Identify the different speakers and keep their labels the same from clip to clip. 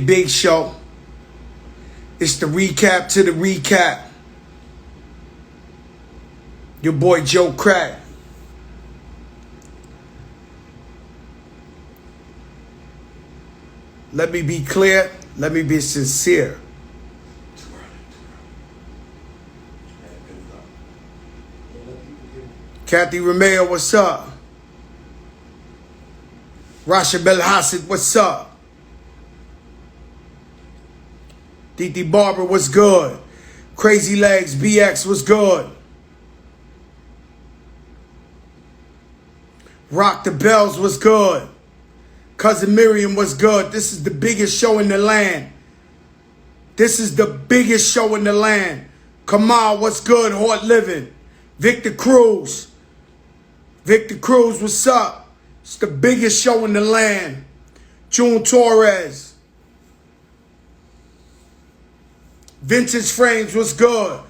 Speaker 1: big show. It's the recap to the recap. Your boy Joe Crack. Let me be clear. Let me be sincere. Kathy Romeo, what's up? Rasha Belhassid, what's up? Titi Barber, what's good? Crazy Legs, BX, what's good? Rock the Bells, what's good? Cousin Miriam, what's good? This is the biggest show in the land. This is the biggest show in the land. Kamal, what's good? Hort Living. Victor Cruz. Victor Cruz, what's up? It's the biggest show in the land. June Torres. Vintage Frames, what's good?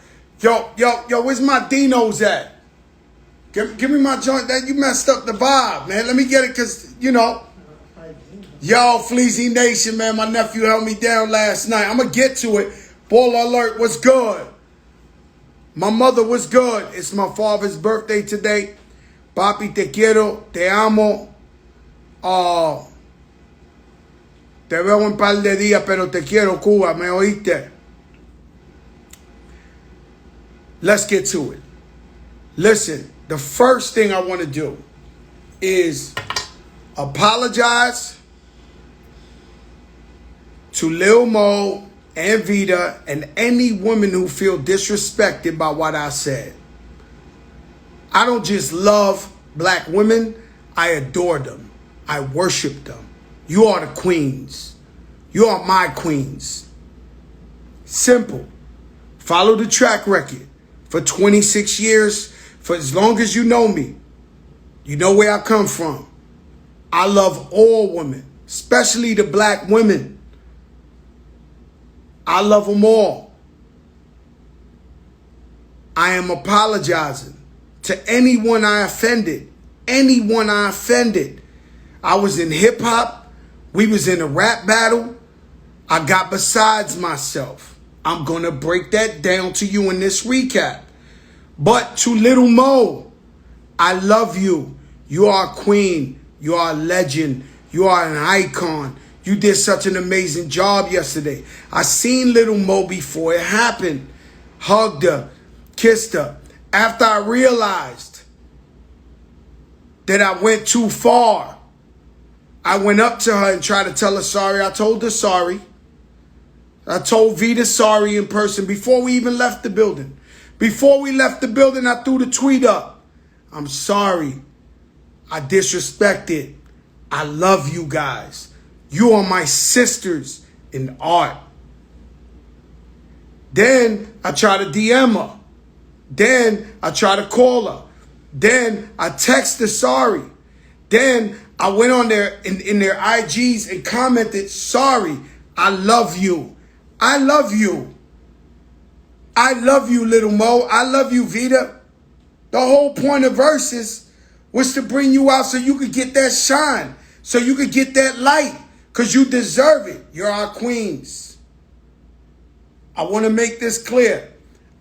Speaker 1: Yo, where's my Dinos at? Give me my joint. That you messed up the vibe, man. Let me get it, because, you know. Yo, Fleazy Nation, man. My nephew held me down last night. I'm going to get to it. Ball alert, what's good? My mother was good. It's my father's birthday today. Papi, te quiero, te amo. Te veo un par de días, pero te quiero, Cuba. ¿Me oíste? Let's get to it. Listen, the first thing I want to do is apologize to Lil Mo and Vita and any woman who feel disrespected by what I said. I don't just love black women. I adore them. I worship them. You are the queens. You are my queens. Simple. Follow the track record. For 26 years, for as long as you know me, you know where I come from. I love all women, especially the black women. I love them all. I am apologizing to anyone I offended. Anyone I offended. I was in hip hop. We was in a rap battle. I got besides myself. I'm going to break that down to you in this recap. But to Little Mo, I love you. You are a queen. You are a legend. You are an icon. You did such an amazing job yesterday. I seen Little Mo before it happened. Hugged her. Kissed her. After I realized that I went too far, I went up to her and tried to tell her sorry. I told her sorry. I told Vita sorry in person before we even left the building. Before we left the building, I threw the tweet up. I'm sorry. I disrespected. I love you guys. You are my sisters in art. Then I try to DM her. Then I try to call her. Then I text her sorry. Then I went on there in their IGs and commented, sorry, I love you. I love you. I love you, Little Mo. I love you, Vita. The whole point of Verzuz was to bring you out so you could get that shine, so you could get that light, because you deserve it. You're our queens. I want to make this clear.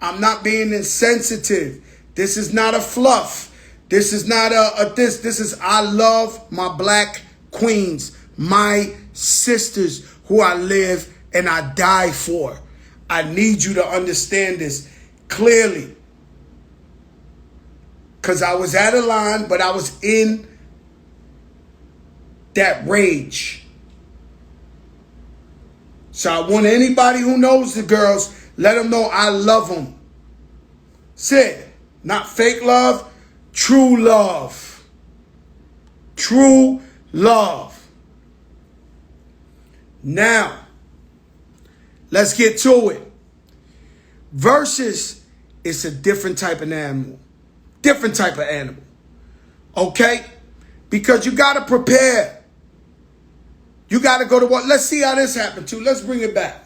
Speaker 1: I'm not being insensitive. This is not a fluff. This is not a this. This is, I love my black queens, my sisters who I live and I die for. I need you to understand this clearly. Because I was at a line, but I was in that rage. So I want anybody who knows the girls, let them know I love them. Said, not fake love, true love. True love. Now, let's get to it. Verzuz is a different type of animal. Different type of animal. Okay? Because you got to prepare. You got to go to what? Let's see how this happened too. Let's bring it back.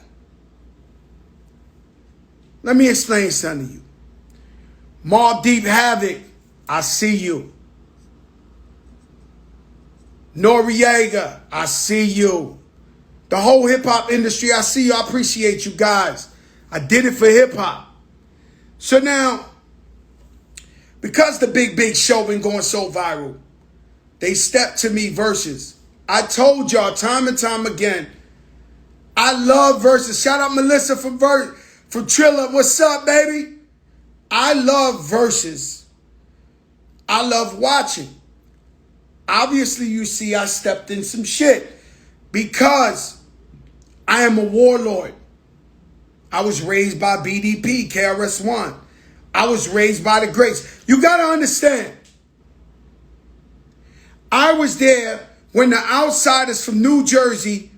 Speaker 1: Let me explain something to you. Mobb Deep Havoc, I see you. Noriega, I see you. The whole hip-hop industry, I see you. I appreciate you guys. I did it for hip-hop. So now, because the big show been going so viral, they stepped to me Verzuz. I told y'all time and time again, I love Verzuz. Shout out Melissa from Trilla. What's up, baby? I love Verzuz. I love watching. Obviously, you see I stepped in some shit because I am a warlord. I was raised by BDP, KRS-One. I was raised by the greats. You got to understand, I was there when the outsiders from New Jersey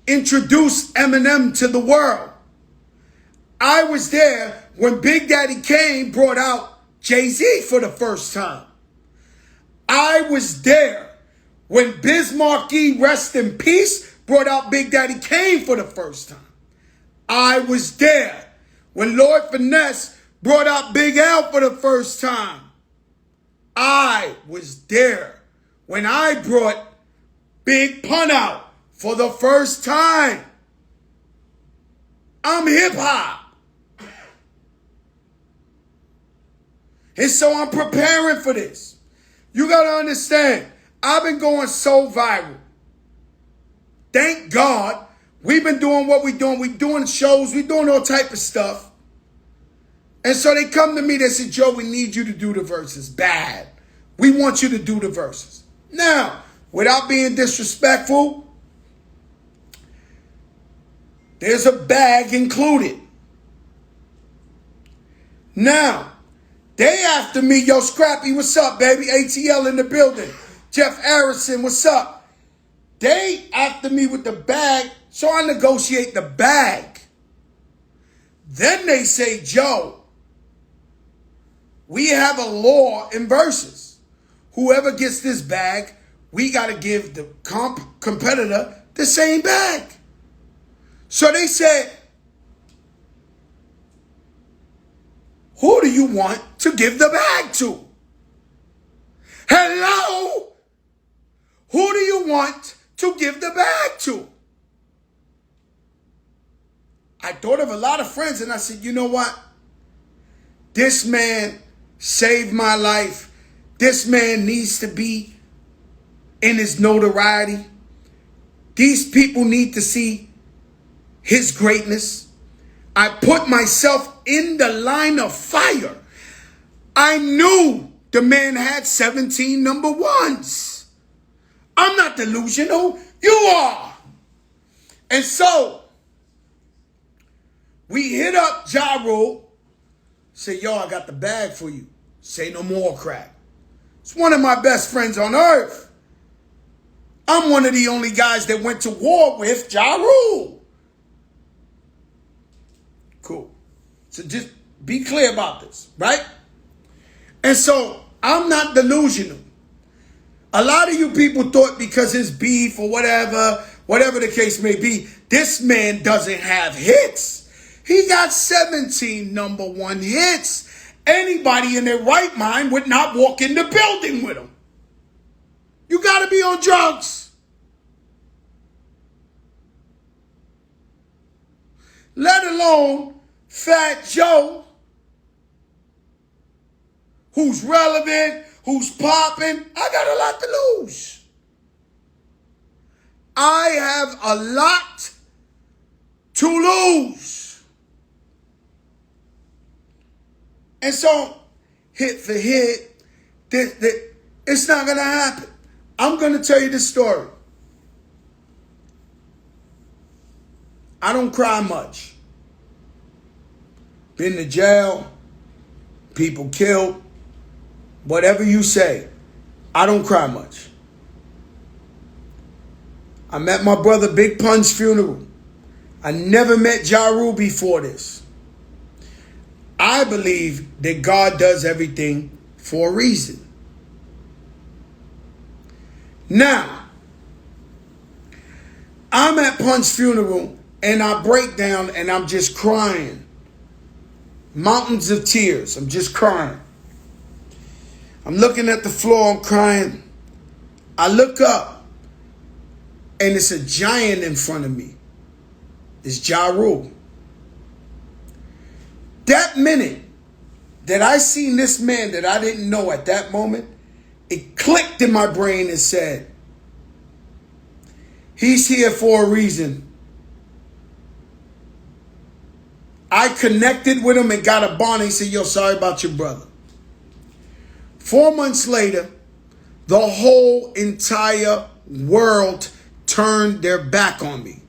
Speaker 1: introduced Eminem to the world. I was there when Big Daddy Kane brought out Jay-Z for the first time. I was there when Biz Markie, rest in peace, brought out Big Daddy Kane for the first time. I was there when Lord Finesse brought out Big L for the first time. I was there when I brought Big Pun out for the first time. I'm hip hop. And so I'm preparing for this. You got to understand, I've been going so viral. Thank God, we've been doing what we're doing. We're doing shows. We're doing all type of stuff. And so they come to me, they say, Joe, we need you to do the Verzuz. Bad. We want you to do the Verzuz. Now, without being disrespectful, there's a bag included. Now, they after me, yo, Scrappy, what's up, baby? ATL in the building. Jeff Harrison, what's up? They after me with the bag, so I negotiate the bag. Then they say, Joe, we have a law in Verzuz. Whoever gets this bag, we got to give the competitor the same bag. So they said, who do you want to give the bag to? Hello? Who do you want to give the bag to? I thought of a lot of friends and I said, you know what? This man saved my life. This man needs to be in his notoriety. These people need to see his greatness. I put myself in the line of fire. I knew the man had 17 number ones. I'm not delusional. You are. And so we hit up Ja Rule. Say, yo, I got the bag for you. Say no more, crack. It's one of my best friends on earth. I'm one of the only guys that went to war with Ja Rule. Cool. So just be clear about this, right? And so I'm not delusional. A lot of you people thought because it's beef or whatever the case may be, this man doesn't have hits. He got 17 number one hits. Anybody in their right mind would not walk in the building with him. You got to be on drugs. Let alone FatJoe, who's relevant, who's popping. I got a lot to lose. I have a lot to lose. And so, hit for hit, it's not going to happen. I'm going to tell you this story. I don't cry much. Been to jail, people killed, whatever you say, I don't cry much. I met my brother Big Pun's funeral. I never met Ja Rule before this. I believe that God does everything for a reason. Now, I'm at Pun's funeral and I break down and I'm just crying. Mountains of tears. I'm just crying. I'm looking at the floor. I'm crying. I look up and it's a giant in front of me. is Ja Rule. That minute that I seen this man that I didn't know at that moment, it clicked in my brain and said, he's here for a reason. I connected with him and got a bond. He said, yo, sorry about your brother. 4 months later, the whole entire world turned their back on me.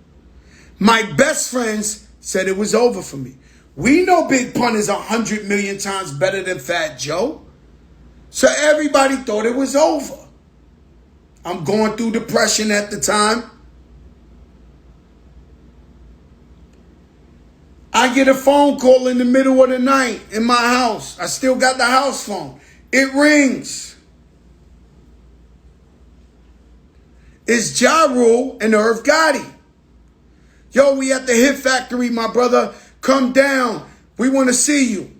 Speaker 1: My best friends said it was over for me. We know Big Pun is 100 million times better than FatJoe. So everybody thought it was over. I'm going through depression at the time. I get a phone call in the middle of the night in my house. I still got the house phone. It rings. It's Ja Rule and Irv Gotti. Yo, we at the Hit Factory, my brother. Come down. We want to see you.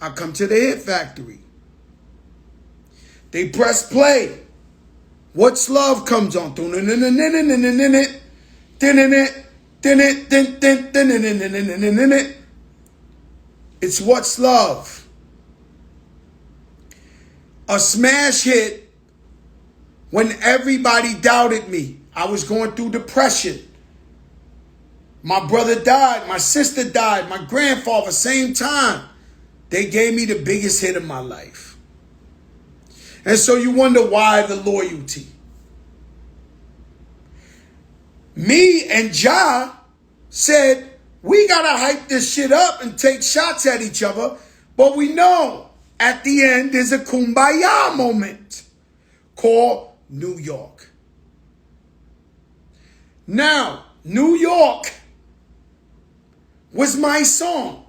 Speaker 1: I come to the Hit Factory. They press play. What's Love comes on. It's What's Love. A smash hit when everybody doubted me. I was going through depression. My brother died. My sister died. My grandfather, same time. They gave me the biggest hit of my life. And so you wonder why the loyalty. Me and Ja said, we got to hype this shit up and take shots at each other. But we know at the end there's a kumbaya moment called New York. Now, New York was my song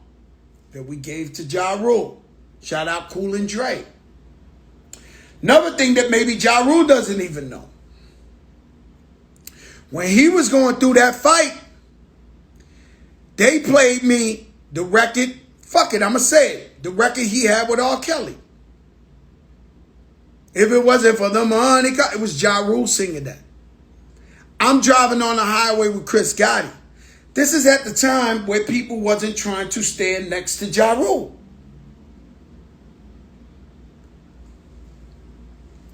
Speaker 1: that we gave to Ja Rule. Shout out Cool and Dre. Another thing that maybe Ja Rule doesn't even know. When he was going through that fight, they played me the record, fuck it, I'ma say it, the record he had with R. Kelly. If it wasn't for the money, it was Ja Rule singing that. I'm driving on the highway with Chris Gotti. This is at the time where people wasn't trying to stand next to Ja Rule.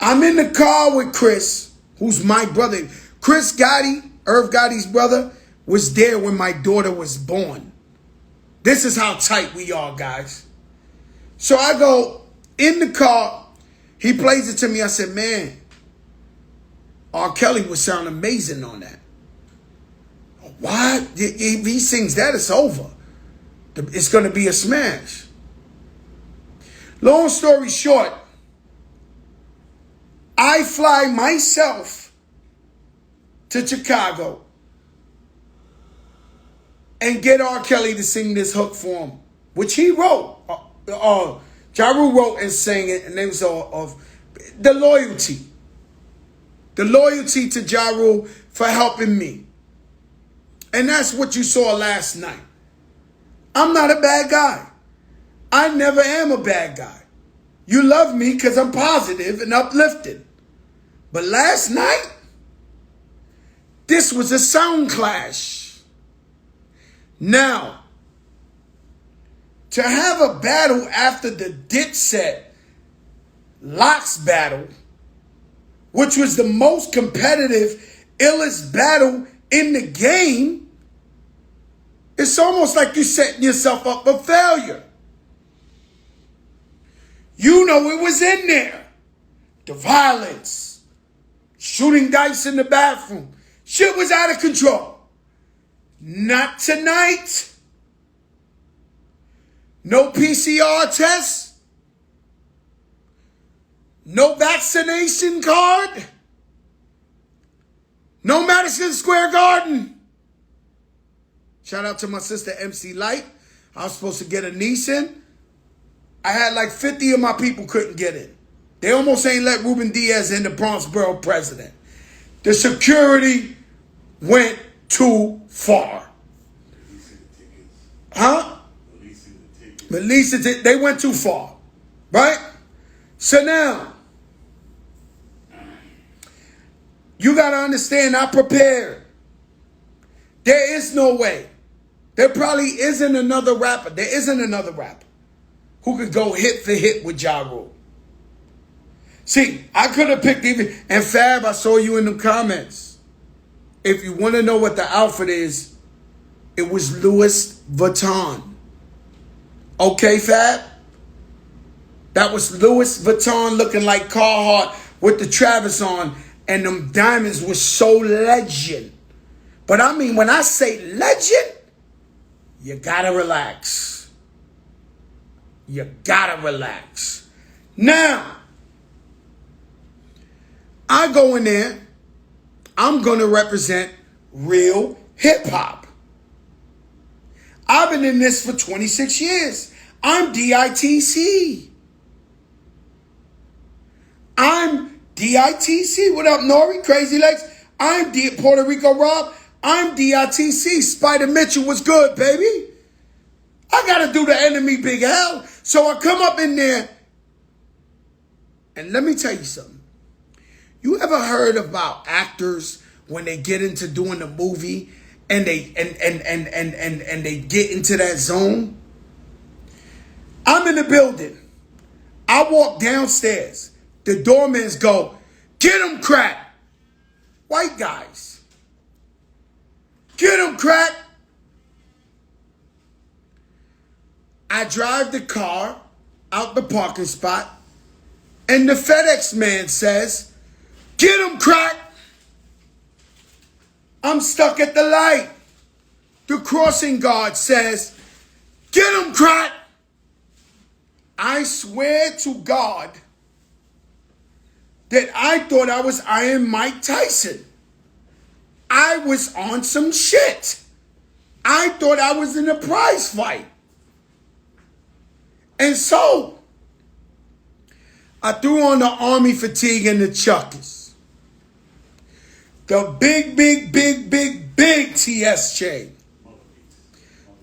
Speaker 1: I'm in the car with Chris, who's my brother. Chris Gotti, Irv Gotti's brother, was there when my daughter was born. This is how tight we are, guys. So I go in the car. He plays it to me. I said, man, R. Kelly would sound amazing on that. What? If he sings that, it's over. It's going to be a smash. Long story short, I fly myself to Chicago and get R. Kelly to sing this hook for him, which he wrote. Ja Rule wrote and sang it, and it was of the loyalty. The loyalty to Ja Rule for helping me. And that's what you saw last night. I'm not a bad guy. I never am a bad guy. You love me because I'm positive and uplifted. But last night, this was a sound clash. Now, to have a battle after the Dipset Locks battle, which was the most competitive, illest battle in the game, it's almost like you're setting yourself up for failure. You know it was in there. The violence, shooting dice in the bathroom. Shit was out of control. Not tonight. No PCR test. No vaccination card. No Madison Square Garden. Shout out to my sister MC Light. I was supposed to get a niece in. I had like 50 of my people couldn't get in. They almost ain't let Ruben Diaz in, the Bronx Borough president. The security went too far. Huh? They went too far. Right? So now, you got to understand, I prepared. There is no way. There probably isn't another rapper. There isn't another rapper who could go hit for hit with Ja Rule. See, I could have picked even, and Fab, I saw you in the comments. If you want to know what the outfit is, it was Louis Vuitton. Okay, Fab? That was Louis Vuitton looking like Carhartt with the Travis on, and them diamonds were so legend. But I mean, when I say legend, you gotta relax. You gotta relax. Now, I go in there, I'm gonna represent real hip hop. I've been in this for 26 years. I'm DITC. I'm DITC. What up, Nori? Crazy Legs? I'm Puerto Rico Rob. I'm DITC. Spider Mitchell was good, baby. I got to do the enemy big L. So I come up in there. And let me tell you something. You ever heard about actors when they get into doing the movie and they and they get into that zone? I'm in the building. I walk downstairs. The doormans go, "Get him, Crack." White guys. "Get him, Crack." I drive the car out the parking spot, and the FedEx man says, "Get him, Crack." I'm stuck at the light. The crossing guard says, "Get him, Crack." I swear to God that I thought I was Iron Mike Tyson. I was on some shit. I thought I was in a prize fight. And so, I threw on the army fatigue and the chuckers. The big TS chain.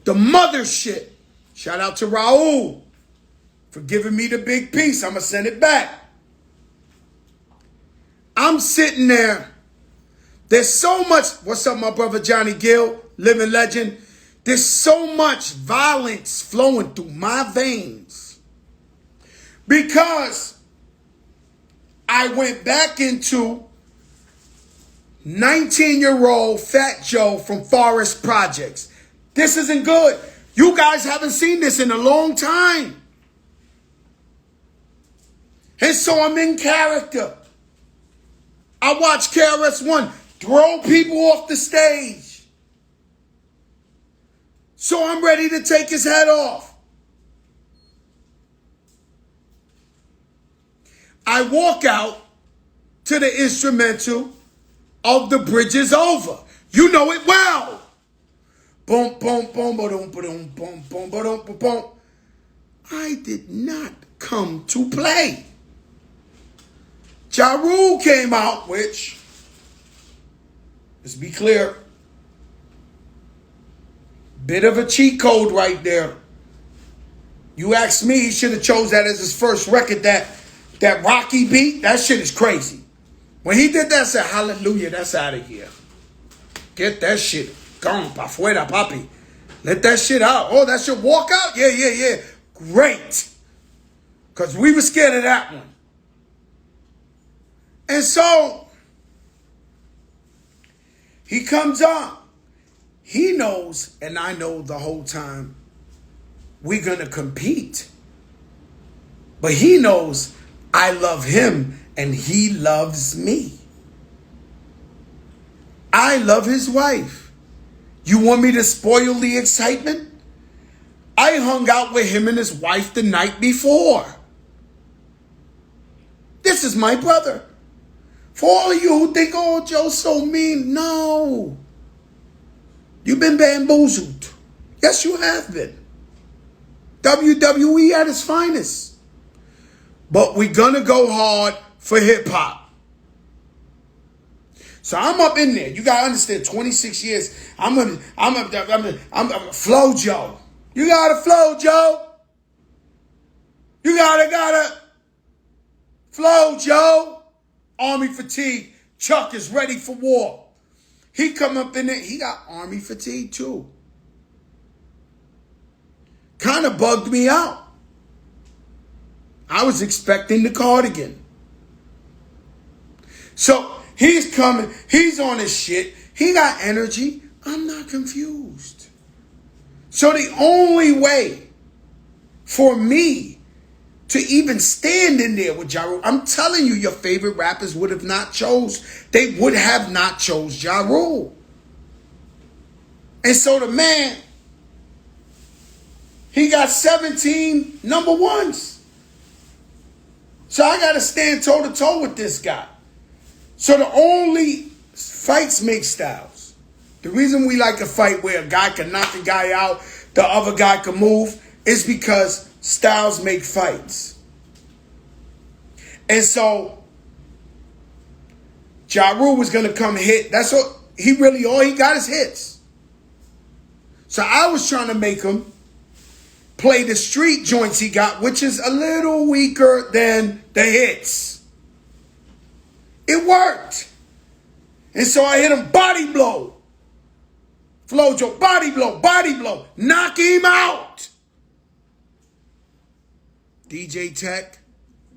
Speaker 1: The mother shit. Shout out to Raul for giving me the big piece. I'm going to send it back. I'm sitting there. There's so much. What's up, my brother Johnny Gill, living legend? There's so much violence flowing through my veins because I went back into 19-year-old FatJoe from Forest Projects. This isn't good. You guys haven't seen this in a long time. And so I'm in character. I watch KRS-One throw people off the stage. So I'm ready to take his head off. I walk out to the instrumental of The Bridge Is Over. You know it well. Boom, boom, boom, boom, boom, boom, boom, boom, boom. I did not come to play. Ja Rule came out, which, let's be clear, bit of a cheat code right there. You ask me, he should have chose that as his first record, that Rocky beat. That shit is crazy. When he did that, I said, hallelujah, that's out of here. Get that shit gone, pa fuera, papi. Let that shit out. Oh, that shit walk out? Yeah. Great. Because we were scared of that one. And so, he comes on. He knows, and I know the whole time, we're going to compete. But he knows I love him and he loves me. I love his wife. You want me to spoil the excitement? I hung out with him and his wife the night before. This is my brother. For all of you who think, oh, Joe's so mean, no. You've been bamboozled. Yes, you have been. WWE at its finest. But we're going to go hard for hip-hop. So I'm up in there. You got to understand, 26 years. I'm a FloJoe. You got to FloJoe. You got to FloJoe. Army fatigue. Chuck is ready for war. He come up in there. He got army fatigue too. Kind of bugged me out. I was expecting the cardigan. So he's coming. He's on his shit. He got energy. I'm not confused. So the only way for me to even stand in there with Ja Rule, I'm telling you, your favorite rappers would have not chose. They would have not chose Ja Rule. And so the man, he got 17 number ones. So I got to stand toe to toe with this guy. So the only fights make styles. The reason we like a fight where a guy can knock the guy out, the other guy can move, is because styles make fights. And so Ja Rule was going to come hit. That's all he got is hits. So I was trying to make him play the street joints he got, which is a little weaker than the hits. It worked. And so I hit him body blow. FatJoe, body blow. Knock him out. DJ Tech,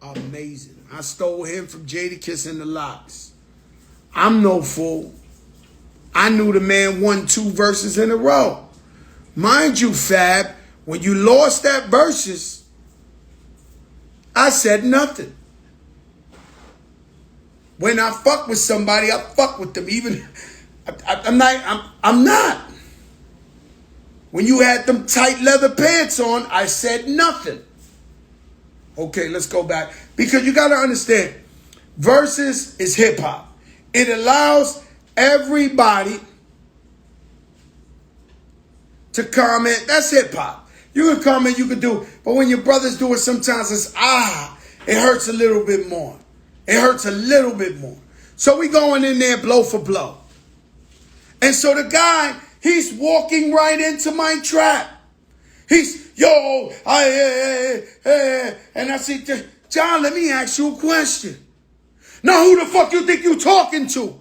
Speaker 1: amazing. I stole him from Jadakiss and the Locks. I'm no fool. I knew the man won 2 verses in a row. Mind you, Fab, when you lost that verses, I said nothing. When I fuck with somebody, I fuck with them. Even I'm not. When you had them tight leather pants on, I said nothing. Okay, let's go back. Because you got to understand, Verzuz is hip hop. It allows everybody to comment. That's hip hop. You can comment, you can do. But when your brothers do it, sometimes it's, it hurts a little bit more. It hurts a little bit more. So we going in there blow for blow. And so the guy, he's walking right into my trap. He's, and I said, John, let me ask you a question. Now, who the fuck you think you talking to?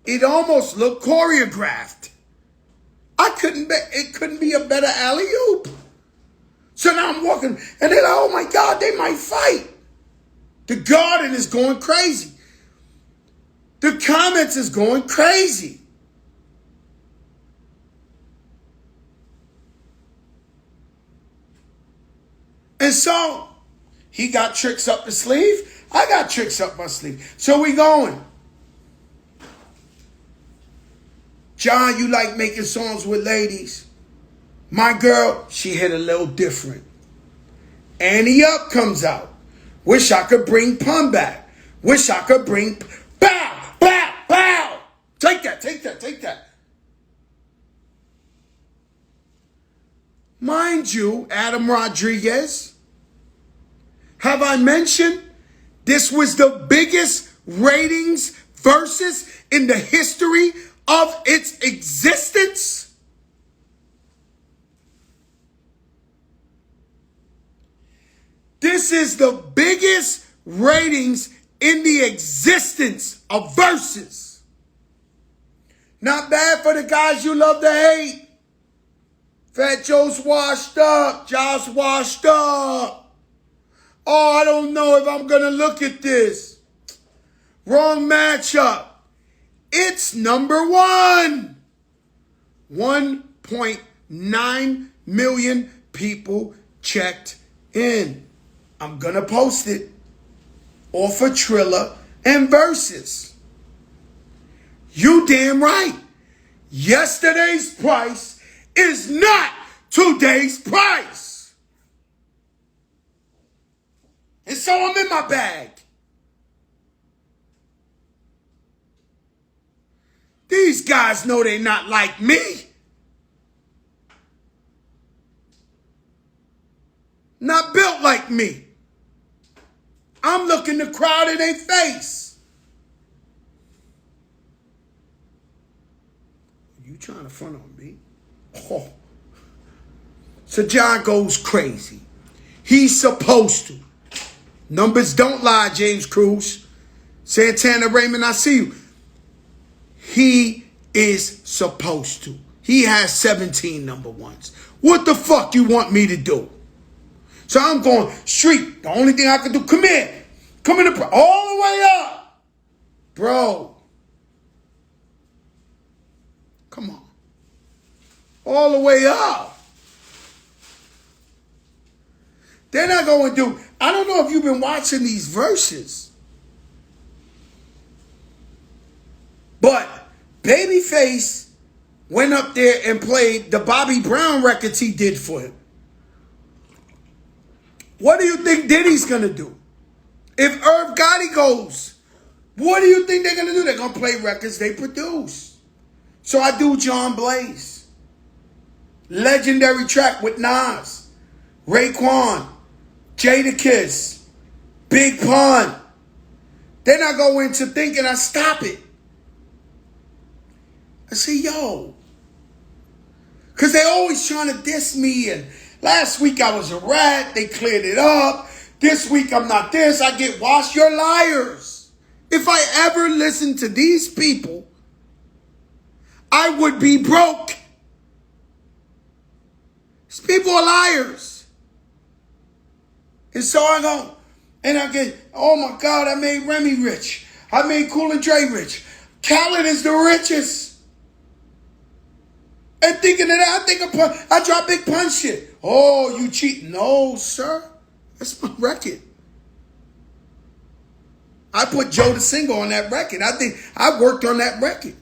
Speaker 1: It almost looked choreographed. It couldn't be a better alley-oop. So now I'm walking, and they're like, oh my God, they might fight. The garden is going crazy. The comments is going crazy. And so, he got tricks up his sleeve. I got tricks up my sleeve. So we going. John, you like making songs with ladies. My girl, she hit a little different. Annie Up comes out. Wish I could bring Pun back. Wish I could bring... Bow, bow, bow. Take that. Mind you, Adam Rodriguez, have I mentioned this was the biggest ratings versus in the history of its existence? This is the biggest ratings in the existence of Verzuz. Not bad for the guys you love to hate. FatJoe's washed up. Josh washed up. Oh, I don't know if I'm going to look at this. Wrong matchup. It's number 1. 1.9 million people checked in. I'm going to post it. Off of Triller and Verzuz. You damn right. Yesterday's price is not today's price. And so I'm in my bag. These guys know they're not like me. Not built like me. I'm looking the crowd in their face. You trying to front on me? Oh. So John goes crazy. He's supposed to. Numbers don't lie, James Cruz. Santana Raymond, I see you. He is supposed to. He has 17 number ones. What the fuck you want me to do? So I'm going street. The only thing I can do, come here. Come in all the way up. Bro. Come on. All the way up. Then I go and do, I don't know if you've been watching these verses. But Babyface went up there and played the Bobby Brown records he did for him. What do you think Diddy's going to do? If Irv Gotti goes, what do you think they're going to do? They're going to play records they produce. So I do John Blaze. Legendary track with Nas, Raekwon, Jadakiss, Big Pun. Then I go into thinking, I stop it. I say, yo. Because they always trying to diss me. And last week I was a rat. They cleared it up. This week I'm not this. I get washed. You're liars. If I ever listened to these people, I would be broke. These people are liars. And so I go, and I get, oh my God, I made Remy rich. I made Cool and Dre rich. Khaled is the richest. And thinking that I drop Big Pun shit. Oh, you cheat. No, sir. That's my record. I put Joe the Single on that record. I think I worked on that record.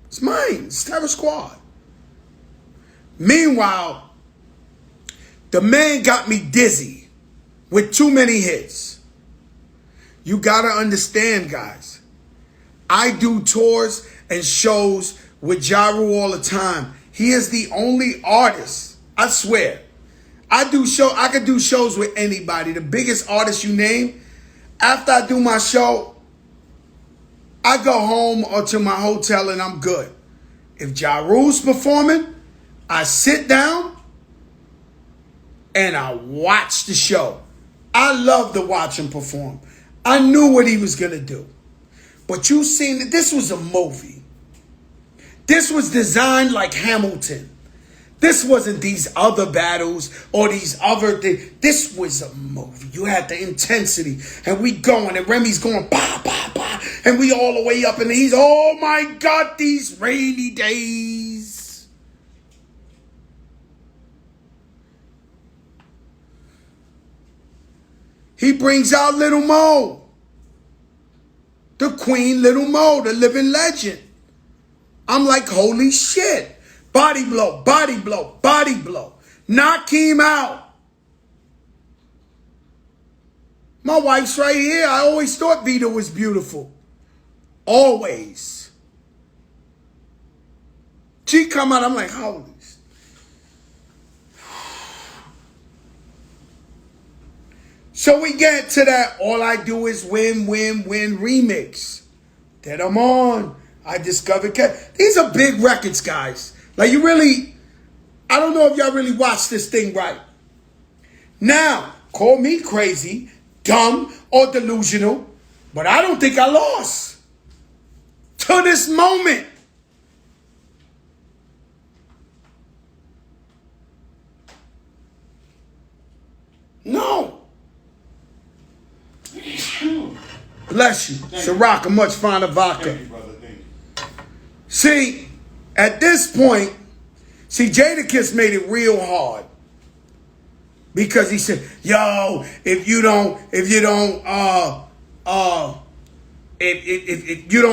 Speaker 1: It's mine. It's Terror Squad. Meanwhile, the man got me dizzy with too many hits. You gotta understand, guys. I do tours and shows with Ja Rule all the time. He is the only artist, I swear. I could do shows with anybody. The biggest artist you name. After I do my show, I go home or to my hotel and I'm good. If Ja Rule's performing, I sit down and I watch the show. I love to watch him perform. I knew what he was going to do. But you seen that this was a movie. This was designed like Hamilton. This wasn't these other battles or these other things. This was a movie. You had the intensity. And we going, and Remy's going, bah, bah, bah. And we all the way up, and he's, oh my God, these rainy days. He brings out Little Mo. The Queen Little Mo, the living legend. I'm like, holy shit. Body blow, body blow, body blow. Knock him out. My wife's right here. I always thought Vita was beautiful. Always. She come out, I'm like, holy. So we get to that All I Do Is Win, Win, Win remix that I'm on. I discovered. These are big records, guys. Like you really, I don't know if y'all really watch this thing right. Now, call me crazy, dumb, or delusional, but I don't think I lost. To this moment. No. Bless you. Ciroc, a much finer vodka.
Speaker 2: Thank you, brother. Thank you.
Speaker 1: See, at this point, Jadakiss made it real hard. Because he said, yo, if you don't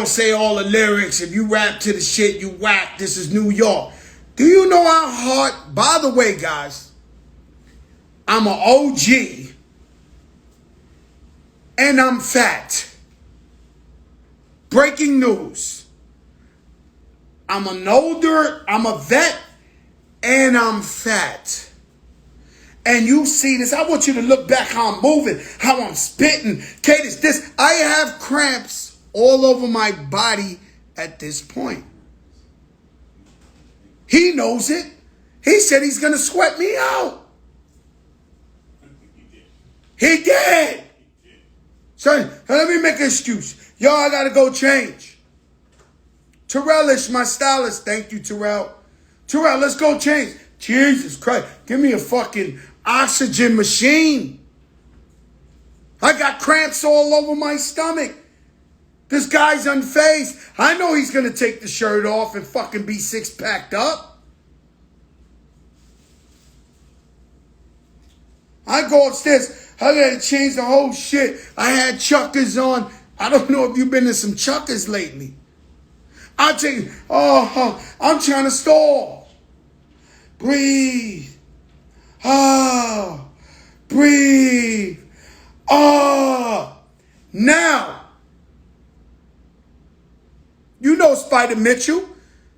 Speaker 1: say all the lyrics, if you rap to the shit, you whack, this is New York. Do you know how hard, by the way, guys, I'm an OG and I'm fat. Breaking news. I'm a vet, and I'm fat. And you see this. I want you to look back how I'm moving, how I'm spitting. Cadence, this. I have cramps all over my body at this point. He knows it. He said he's going to sweat me out. He did. So let me make an excuse. Yo, I got to go change. Terrell-ish, my stylist. Thank you, Terrell. Terrell, let's go change. Jesus Christ. Give me a fucking oxygen machine. I got cramps all over my stomach. This guy's unfazed. I know he's going to take the shirt off and fucking be six-packed up. I go upstairs. I got to change the whole shit. I had chuckers on. I don't know if you've been in some chuckers lately. I take, I'm trying to stall. Breathe. Breathe. Now, you know Spider Mitchell.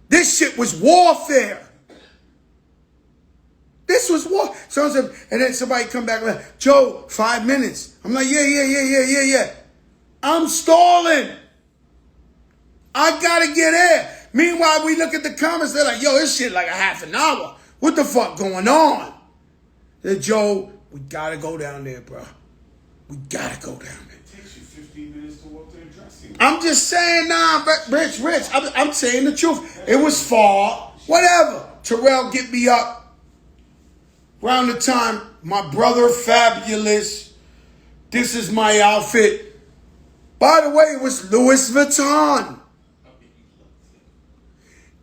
Speaker 1: This shit was warfare. This was war. And then somebody come back like, Joe, 5 minutes. I'm like, yeah. I'm stalling. I gotta get in. Meanwhile, we look at the comments. They're like, yo, this shit like a half an hour. What the fuck going on? Then Joe, we gotta go down there, bro. We gotta go down there.
Speaker 2: It takes you 15 minutes to walk to the dressing room.
Speaker 1: I'm just saying, Rich. I'm saying the truth. It was far. Whatever. Terrell, get me up. Around the time, my brother, Fabulous. This is my outfit. By the way, it was Louis Vuitton.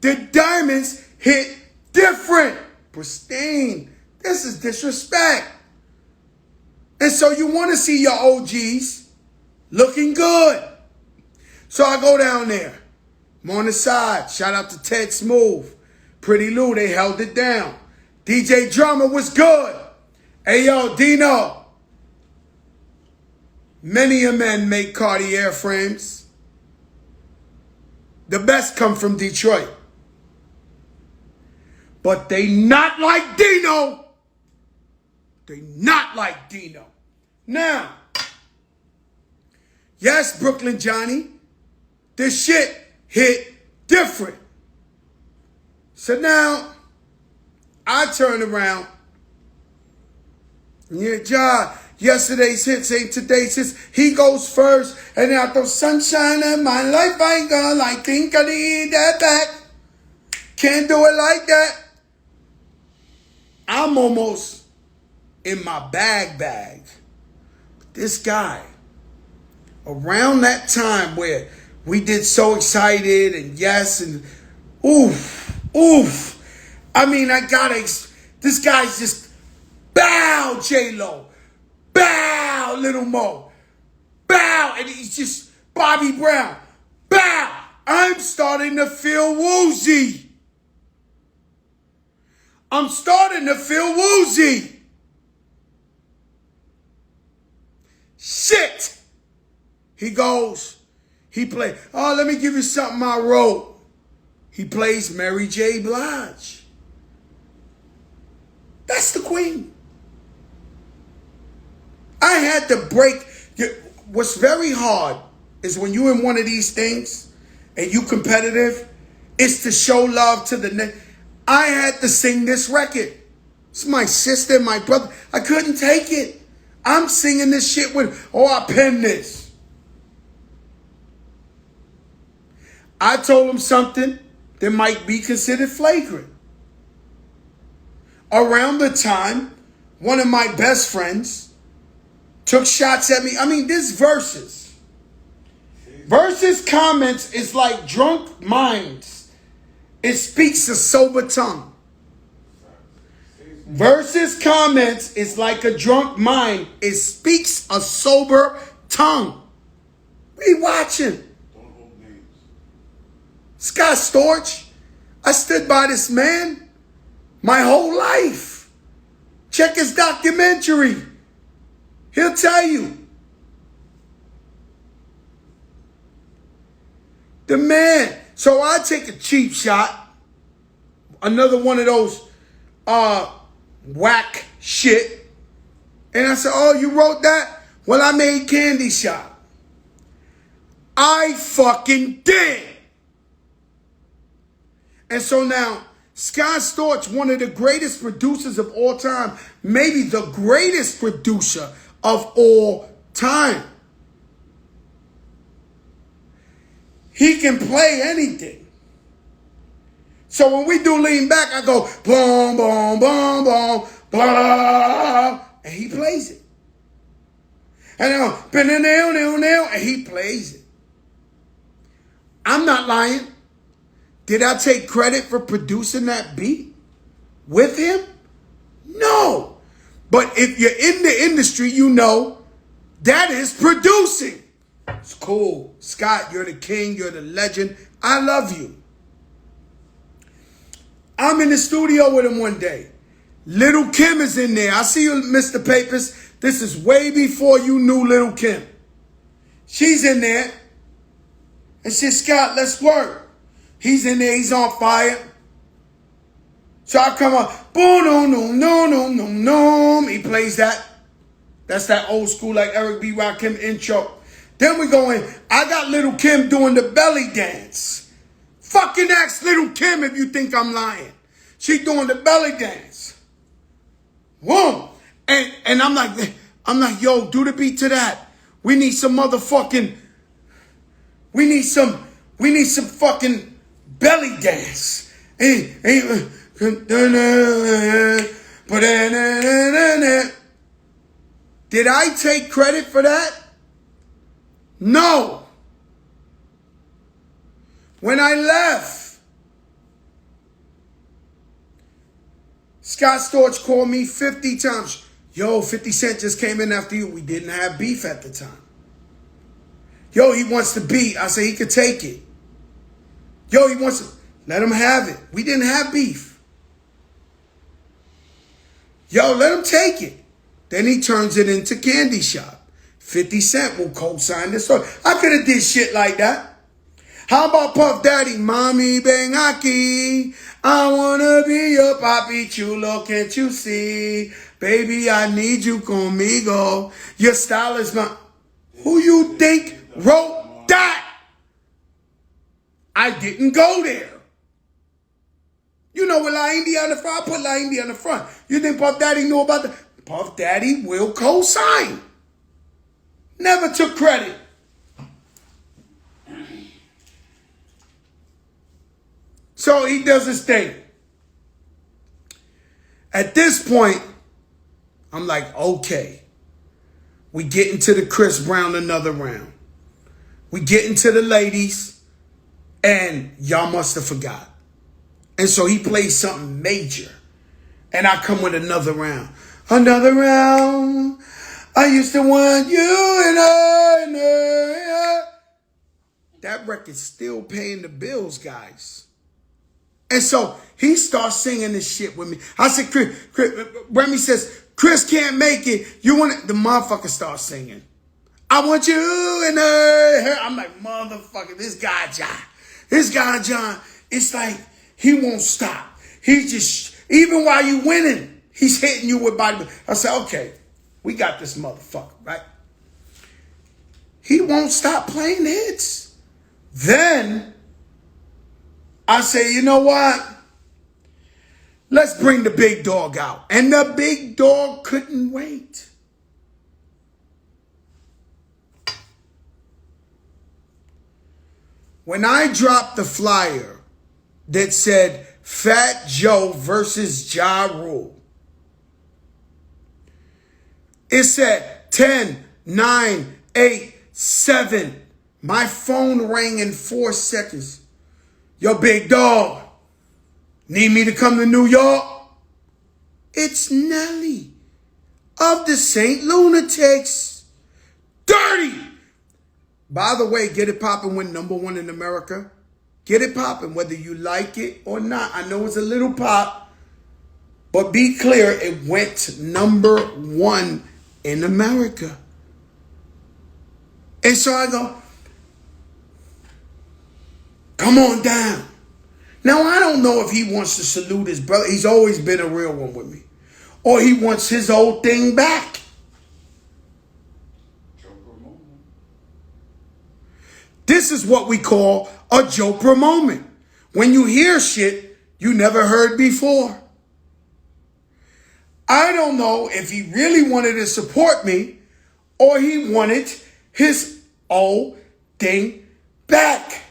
Speaker 1: The diamonds hit different. Pristine. This is disrespect. And so you want to see your OGs looking good. So I go down there. I'm on the side. Shout out to Ted Smooth. Pretty Lou, they held it down. DJ Drummer was good. Hey, yo, Dino. Many a men make Cartier frames. The best come from Detroit. But they not like Dino. They not like Dino. Now, yes, Brooklyn Johnny, this shit hit different. So now, I turn around. Yeah, John, yesterday's hits ain't today's hits. He goes first, and I throw sunshine in my life. I ain't gonna like think I need that back. Can't do it like that. I'm almost in my bag. This guy, around that time where we did So Excited and yes and oof. I mean, this guy's just bow J-Lo, bow Little Mo, bow, and he's just Bobby Brown, bow. I'm starting to feel woozy. I'm starting to feel woozy. Shit. He plays, let me give you something I wrote. He plays Mary J. Blige. That's the queen. I had to break. What's very hard is when you're in one of these things and you competitive, it's to show love to the next. I had to sing this record. It's my sister, my brother. I couldn't take it. I'm singing this shit with, I penned this. I told him something that might be considered flagrant. Around the time, one of my best friends took shots at me. I mean, this Verzuz. Verzuz comments is like drunk minds. It speaks a sober tongue. Verzuz comments is like a drunk mind. It speaks a sober tongue. We watching.
Speaker 2: Don't hold names.
Speaker 1: Scott Storch. I stood by this man my whole life. Check his documentary. He'll tell you. The man. So I take a cheap shot. Another one of those whack shit. And I said, oh, you wrote that? Well, I made Candy Shop. I fucking did. And so now, Scott Storch, one of the greatest producers of all time, maybe the greatest producer of all time. He can play anything. So when we do lean back, I go boom, boom, boom, boom, blah, blah, blah, and he plays it. And then I go, and he plays it. I'm not lying. Did I take credit for producing that beat with him? No. But if you're in the industry, you know that is producing. It's cool. Scott, you're the king. You're the legend. I love you. I'm in the studio with him one day. Little Kim is in there. I see you, Mr. Papers. This is way before you knew Little Kim. She's in there. And she said, Scott, let's work. He's in there. He's on fire. So I come up. Boom, no, no, no, no, no, no. He plays that. That's that old school like Eric B. Rakim intro. Then we go in. I got Little Kim doing the belly dance. Fucking ask Little Kim if you think I'm lying. She doing the belly dance. Whoa. And I'm like, yo, do the beat to that. We need some motherfucking, we need some fucking belly dance. Did I take credit for that? No. When I left, Scott Storch called me 50 times. Yo, 50 Cent just came in after you. We didn't have beef at the time. Yo, he wants the beat. I said he could take it. Yo, he wants to. Let him have it. We didn't have beef. Yo, let him take it. Then he turns it into Candy Shop. 50 Cent will co-sign this story. I could have did shit like that. How about Puff Daddy? Mommy bang aki. I wanna be your papi chulo, can't you see? Baby, I need you conmigo. Your style is my... Who you think wrote that? I didn't go there. You know with La India on the front, I put La India on the front. You think Puff Daddy knew about that? Puff Daddy will co-sign. Never took credit. So he does his thing. At this point, I'm like, okay. We get into the Chris Brown another round. We get into the ladies, and y'all must have forgot. And so he plays something major. And I come with another round. Another round. I used to want you and I. That record's still paying the bills, guys. And so he starts singing this shit with me. I said, Chris, Remy says, Chris can't make it. You want it? The motherfucker starts singing. I want you and her. I'm like, motherfucker, this guy John, it's like he won't stop. He just, even while you winning, he's hitting you with body. I said, okay, we got this motherfucker, right? He won't stop playing hits. Then I say, you know what? Let's bring the big dog out. And the big dog couldn't wait. When I dropped the flyer that said FatJoe versus Ja Rule, it said 10, 9, 8, 7. My phone rang in 4 seconds. Yo, big dog, need me to come to New York? It's Nelly of the St. Lunatics. Dirty. By the way, Get It Poppin' went #1 in America. Get It Poppin', whether you like it or not. I know it's a little pop, but be clear, it went #1 in America. And so I go, come on down. Now, I don't know if he wants to salute his brother. He's always been a real one with me. Or he wants his old thing back. This is what we call a Jopra moment. When you hear shit you never heard before. I don't know if he really wanted to support me or he wanted his old thing back.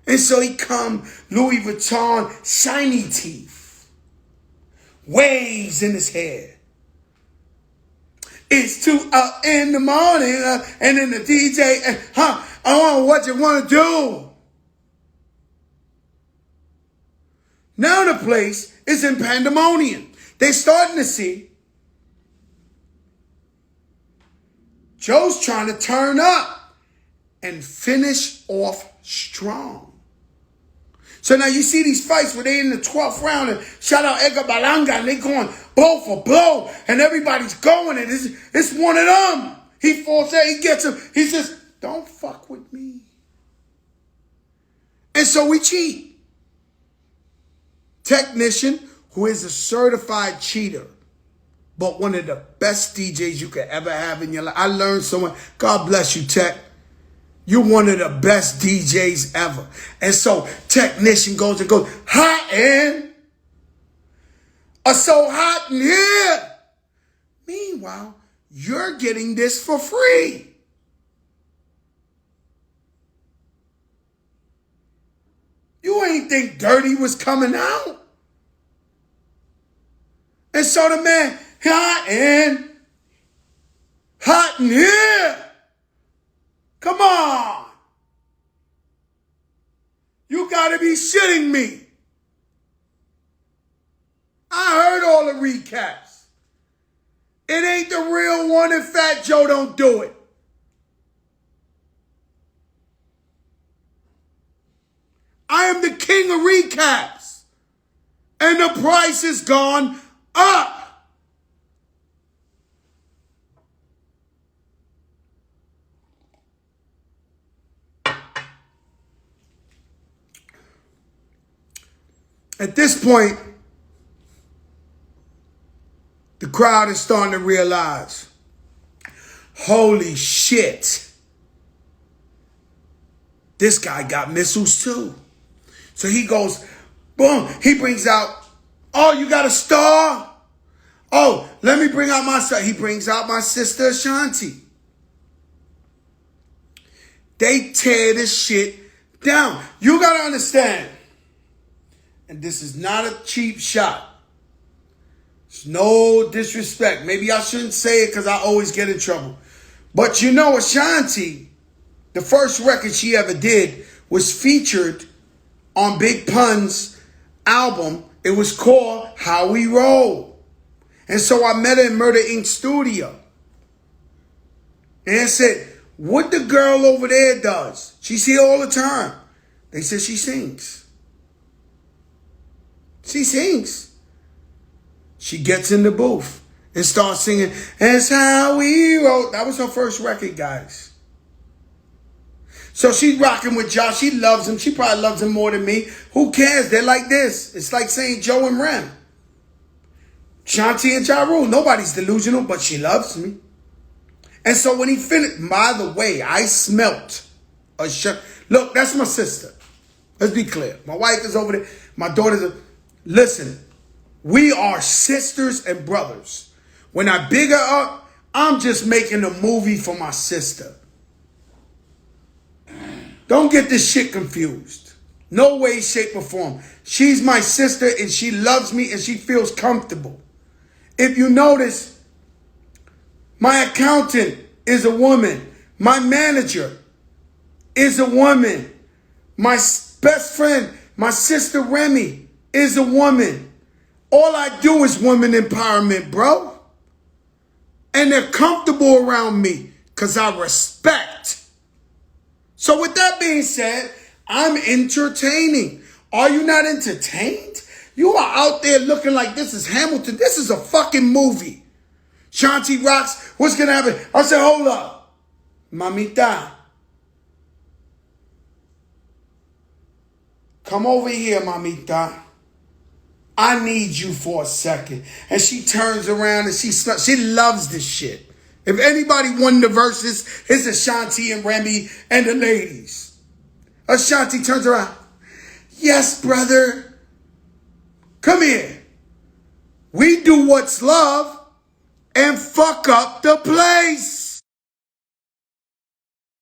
Speaker 1: And so he come, Louis Vuitton, shiny teeth, waves in his hair. It's 2 in the morning, and then the DJ, I don't know what you want to do. Now the place is in pandemonium. They're starting to see Joe's trying to turn up and finish off strong. So now you see these fights where they in the 12th round, and shout out Edgar Balanga, and they going blow for blow, and everybody's going, and it's one of them. He falls there, he gets him. He says, don't fuck with me. And so we cheat. Technician, who is a certified cheater, but one of the best DJs you could ever have in your life. I learned so much. God bless you, Tech. You're one of the best DJs ever. And so Technician goes, hot in. So hot in here. Meanwhile, you're getting this for free. You ain't think Dirty was coming out. And so the man, hot in here. Come on. You gotta be shitting me. I heard all the recaps. It ain't the real one if FatJoe don't do it. I am the king of recaps. And the price has gone up. At this point, the crowd is starting to realize, holy shit, this guy got missiles too. So he goes, boom, he brings out, oh, you got a star? Oh, let me bring out my son. He brings out my sister Ashanti. They tear this shit down. You got to understand, and this is not a cheap shot. It's no disrespect. Maybe I shouldn't say it because I always get in trouble. But you know, Ashanti, the first record she ever did was featured on Big Pun's album. It was called How We Roll. And so I met her in Murder Inc. studio. And I said, what the girl over there does? She's here all the time. They said she sings. She sings. She gets in the booth and starts singing, That's How We Roll. That was her first record, guys. So she's rocking with Josh. She loves him. She probably loves him more than me. Who cares? They're like this. It's like saying Joe and Rem. Shanti and Ja Rule. Nobody's delusional, but she loves me. And so when he finished, by the way, I smelt a shirt. Look, that's my sister. Let's be clear. My wife is over there. My daughter's listen, we are sisters and brothers. When I big her up, I'm just making a movie for my sister. Don't get this shit confused. No way, shape, or form. She's my sister and she loves me and she feels comfortable. If you notice, my accountant is a woman. My manager is a woman. My best friend, my sister Remy, is a woman. All I do is woman empowerment, bro. And they're comfortable around me because I respect. So with that being said, I'm entertaining. Are you not entertained? You are out there looking like this is Hamilton. This is a fucking movie. Shanti rocks. What's going to happen? I said, hold up. Mamita. Come over here, mamita. I need you for a second. And she turns around and she loves this shit. If anybody won the Verzuz, it's Ashanti and Remy and the ladies. Ashanti turns around. Yes, brother. Come here. We do what's love and fuck up the place.